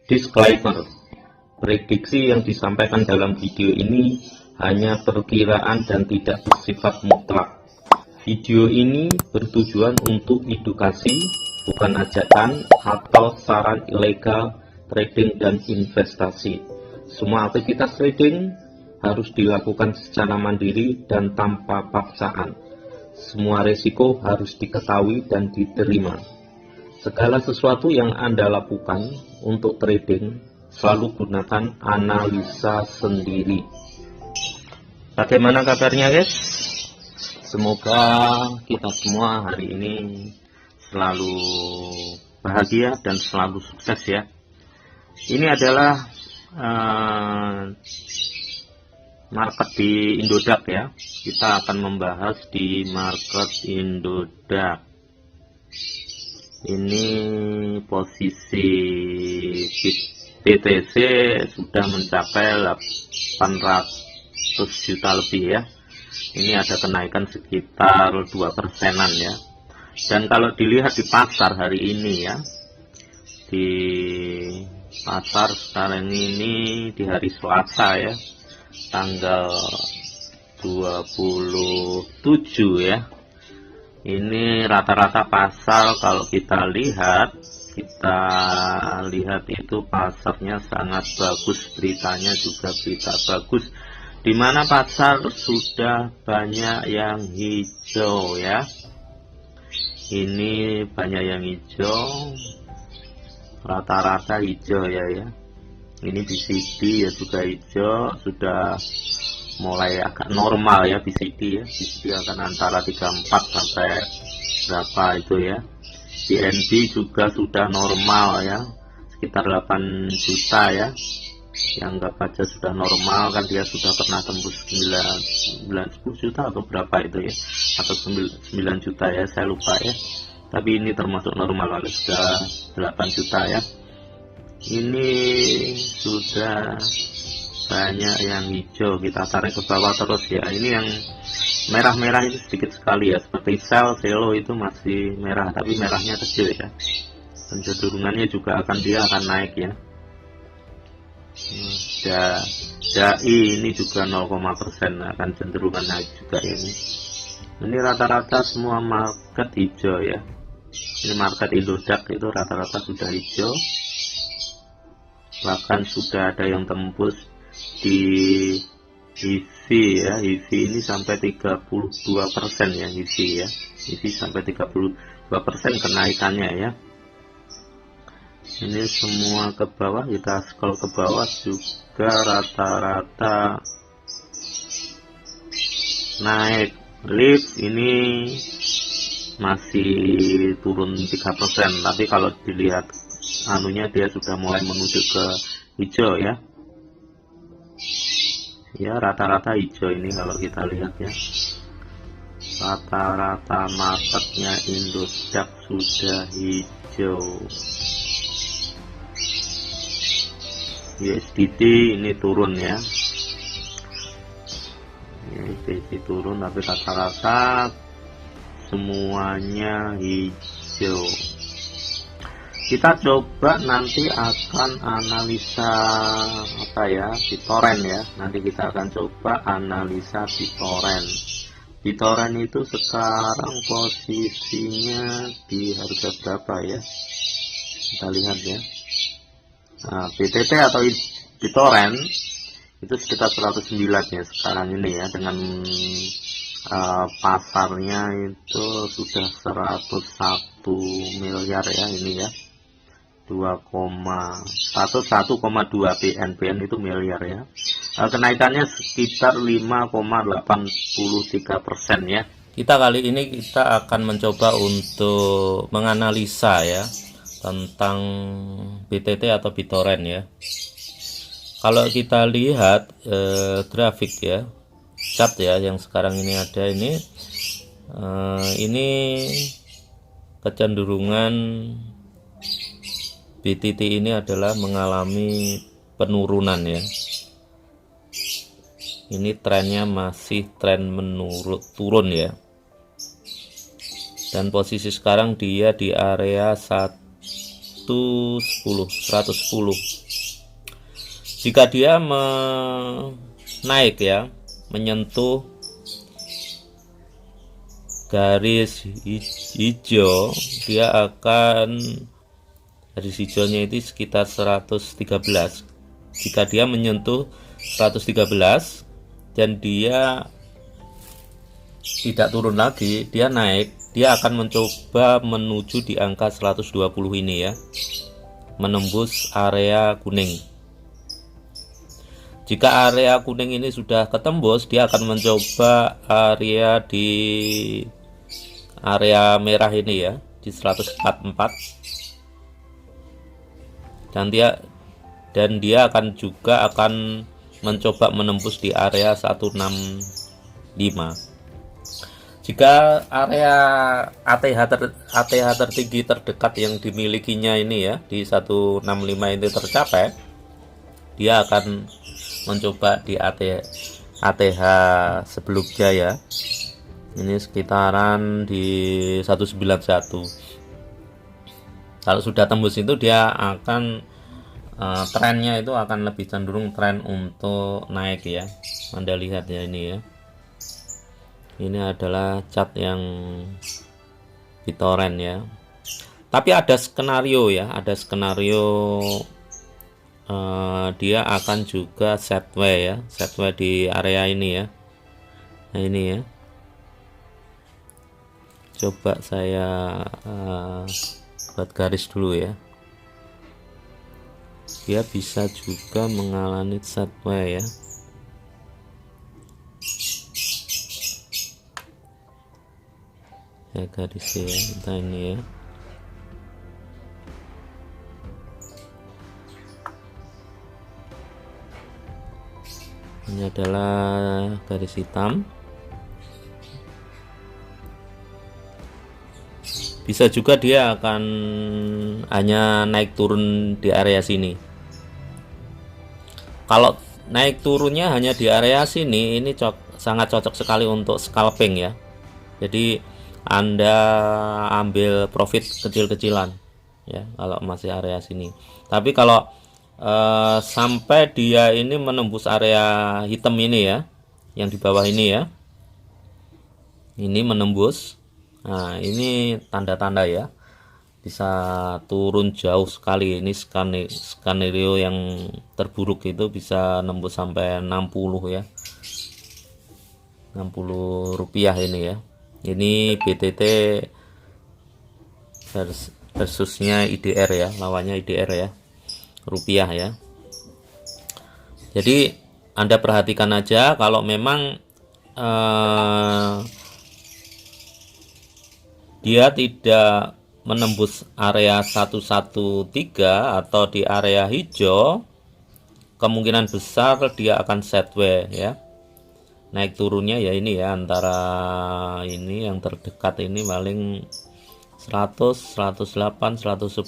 Disclaimer: prediksi yang disampaikan dalam video ini hanya perkiraan dan tidak bersifat mutlak. Video ini bertujuan untuk edukasi, bukan ajakan atau saran ilegal trading dan investasi. Semua aktivitas trading harus dilakukan secara mandiri dan tanpa paksaan. Semua risiko harus diketahui dan diterima. Segala sesuatu yang Anda lakukan untuk trading selalu gunakan analisa sendiri. Bagaimana kabarnya, guys? Semoga kita semua hari ini selalu bahagia dan selalu sukses ya. Ini adalah market di Indodax ya. Kita akan membahas di market Indodax. Ini posisi BTC sudah mencapai 800 juta lebih ya. Ini ada kenaikan sekitar 2%-an ya. Dan kalau dilihat di pasar hari ini ya, di pasar sekarang ini di hari Selasa ya, tanggal 27 ya. Ini rata-rata pasar kalau kita lihat itu pasarnya sangat bagus, beritanya juga berita bagus, dimana pasar sudah banyak yang hijau ya. Ini banyak yang hijau, rata-rata hijau ya. Ini BCD ya juga hijau, sudah mulai agak normal ya BCD ya. BCD akan antara 34 sampai berapa itu ya. BNB juga sudah normal ya, sekitar 8 juta ya. Yang anggap aja sudah normal, kan dia sudah pernah tembus 9 10 juta atau berapa itu ya, atau 9 juta ya, saya lupa ya. Tapi ini termasuk normal, kalau sudah 8 juta ya. Ini sudah banyak yang hijau, kita tarik ke bawah terus ya. Ini yang merah-merah itu sedikit sekali ya, seperti selo itu masih merah, tapi merahnya kecil ya. Dan cenderungannya juga dia akan naik ya. JAI ini juga 0,% akan cenderungan naik juga ini. Ini rata-rata semua market hijau ya. Ini market Indodax itu rata-rata sudah hijau. Bahkan sudah ada yang tembus di HIVI ya. HIVI ini sampai 32% ya, HIVI ya. HIVI sampai 32% kenaikannya ya. Ini semua ke bawah, kita scroll ke bawah juga rata-rata naik. Lift ini masih turun 3%, tapi kalau dilihat anunya dia sudah mulai menuju ke hijau ya. Ya rata-rata hijau ini kalau kita lihat ya. Rata-rata marketnya Indodax sudah hijau. USDT ini turun ya. USDT turun, tapi rata-rata semuanya hijau. Kita coba nanti akan analisa apa ya, BitTorrent ya. Nanti kita akan coba analisa BitTorrent. BitTorrent itu sekarang posisinya di harga berapa ya? Kita lihat ya. Nah, BTT atau BitTorrent itu sekitar 109 ya sekarang ini ya, dengan pasarnya itu sudah 101 miliar ya ini ya. 1,2 BN itu miliar ya. Kenaikannya sekitar 5,83% ya. Kita kali ini kita akan mencoba untuk menganalisa ya tentang BTT atau BitTorrent ya. Kalau kita lihat grafik ya, chart ya yang sekarang ini ada ini kecenderungan BTT ini adalah mengalami penurunan ya. Ini trennya masih tren turun ya. Dan posisi sekarang dia di area 1 110. Jika dia naik ya, menyentuh garis hijau, dia akan, garis hijaunya itu sekitar 113. Jika dia menyentuh 113 dan dia tidak turun lagi, dia naik, dia akan mencoba menuju di angka 120 ini ya, menembus area kuning. Jika area kuning ini sudah ketembus, dia akan mencoba area di area merah ini ya, di 144, dan dia akan juga akan mencoba menembus di area 165. Jika area ATH tertinggi terdekat yang dimilikinya ini ya di 165 ini tercapai, dia akan mencoba di ATH sebelumnya ya, ini sekitaran di 191. Kalau sudah tembus itu dia akan trennya itu akan lebih cenderung tren untuk naik ya. Anda lihat ya, ini ya, ini adalah chart yang BitTorrent ya. Tapi ada skenario ya, ada skenario dia akan juga sideways ya, sideways di area ini ya. Nah ini ya, coba saya buat garis dulu ya. Dia bisa juga mengalami sideways ya, garis ya, entah ini ya. Ini adalah garis hitam. Bisa juga dia akan hanya naik turun di area sini. Kalau naik turunnya hanya di area sini, ini sangat cocok sekali untuk scalping ya. Jadi Anda ambil profit kecil-kecilan ya kalau masih area sini. Tapi kalau sampai dia ini menembus area hitam ini ya, yang di bawah ini ya, ini menembus. Nah ini tanda-tanda ya, bisa turun jauh sekali. Ini skenario yang terburuk itu bisa nembus sampai 60 ya, 60 rupiah ini ya. Ini BTT versusnya IDR ya, lawannya IDR ya, rupiah ya. Jadi Anda perhatikan aja, kalau memang dia tidak menembus area 113 atau di area hijau, kemungkinan besar dia akan sideways ya. Naik turunnya ya ini ya, antara ini yang terdekat ini paling 100, 108, 110.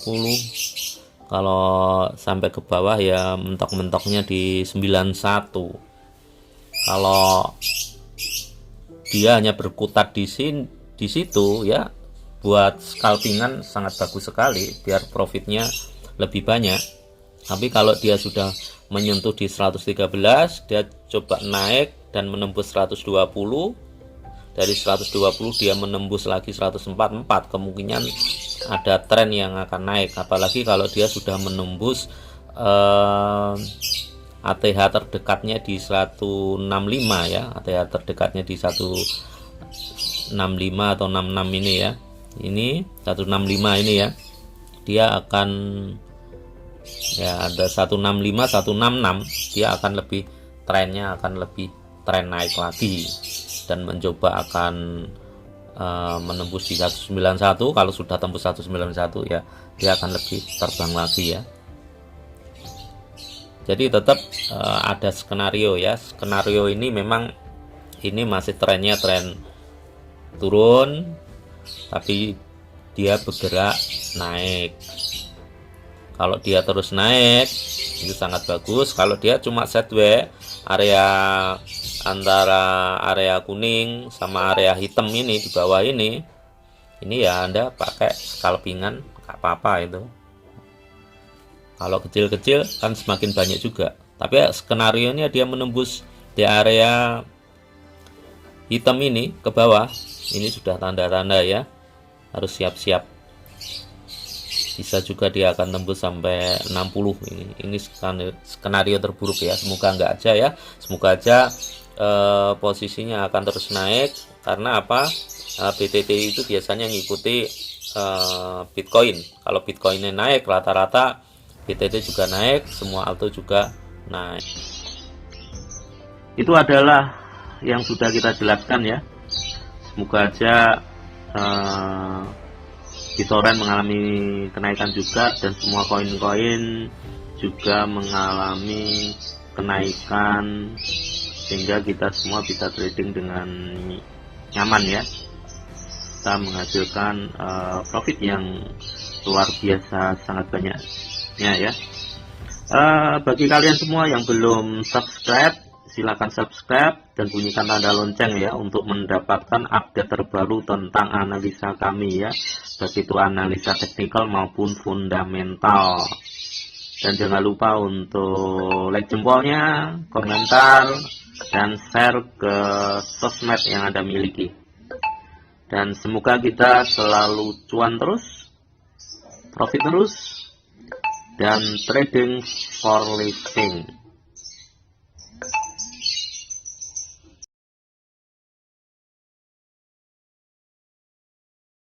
Kalau sampai ke bawah ya mentok-mentoknya di 91. Kalau dia hanya berkutat di situ ya, buat scalpingan sangat bagus sekali biar profitnya lebih banyak. Tapi kalau dia sudah menyentuh di 113, dia coba naik dan menembus 120. Dari 120 dia menembus lagi 144, kemungkinan ada tren yang akan naik. Apalagi kalau dia sudah menembus ATH terdekatnya di 165 ya, ATH terdekatnya di 165 atau 66 ini ya. Ini 165 ini ya, dia akan ya ada 165, 166, dia akan lebih, trennya akan lebih tren naik lagi dan mencoba akan menembus di 191. Kalau sudah tembus 191 ya, dia akan lebih terbang lagi ya. Jadi tetap ada skenario ya. Skenario ini memang ini masih trennya tren turun, tapi dia bergerak naik. Kalau dia terus naik itu sangat bagus. Kalau dia cuma sideways, area antara area kuning sama area hitam ini di bawah ini ya Anda pakai scalpingan nggak apa-apa itu. Kalau kecil-kecil kan semakin banyak juga. Tapi skenario nya dia menembus di area hitam ini ke bawah. Ini sudah tanda-tanda ya, harus siap-siap. Bisa juga dia akan tembus sampai 60 ini. Ini skenario terburuk ya. Semoga enggak aja ya. Semoga aja posisinya akan terus naik. Karena apa? BTT itu biasanya ngikuti Bitcoin. Kalau Bitcoinnya naik, rata-rata BTT juga naik, semua alto juga naik. Itu adalah yang sudah kita jelaskan ya. Semoga aja BitTorrent mengalami kenaikan juga, dan semua koin-koin juga mengalami kenaikan, sehingga kita semua bisa trading dengan nyaman ya. Kita menghasilkan profit yang luar biasa, sangat banyaknya ya. Bagi kalian semua yang belum subscribe, silakan subscribe dan bunyikan tanda lonceng ya, untuk mendapatkan update terbaru tentang analisa kami ya, baik itu analisa teknikal maupun fundamental. Dan jangan lupa untuk like jempolnya, komentar, dan share ke sosmed yang Anda miliki. Dan semoga kita selalu cuan terus, profit terus, dan trading for living.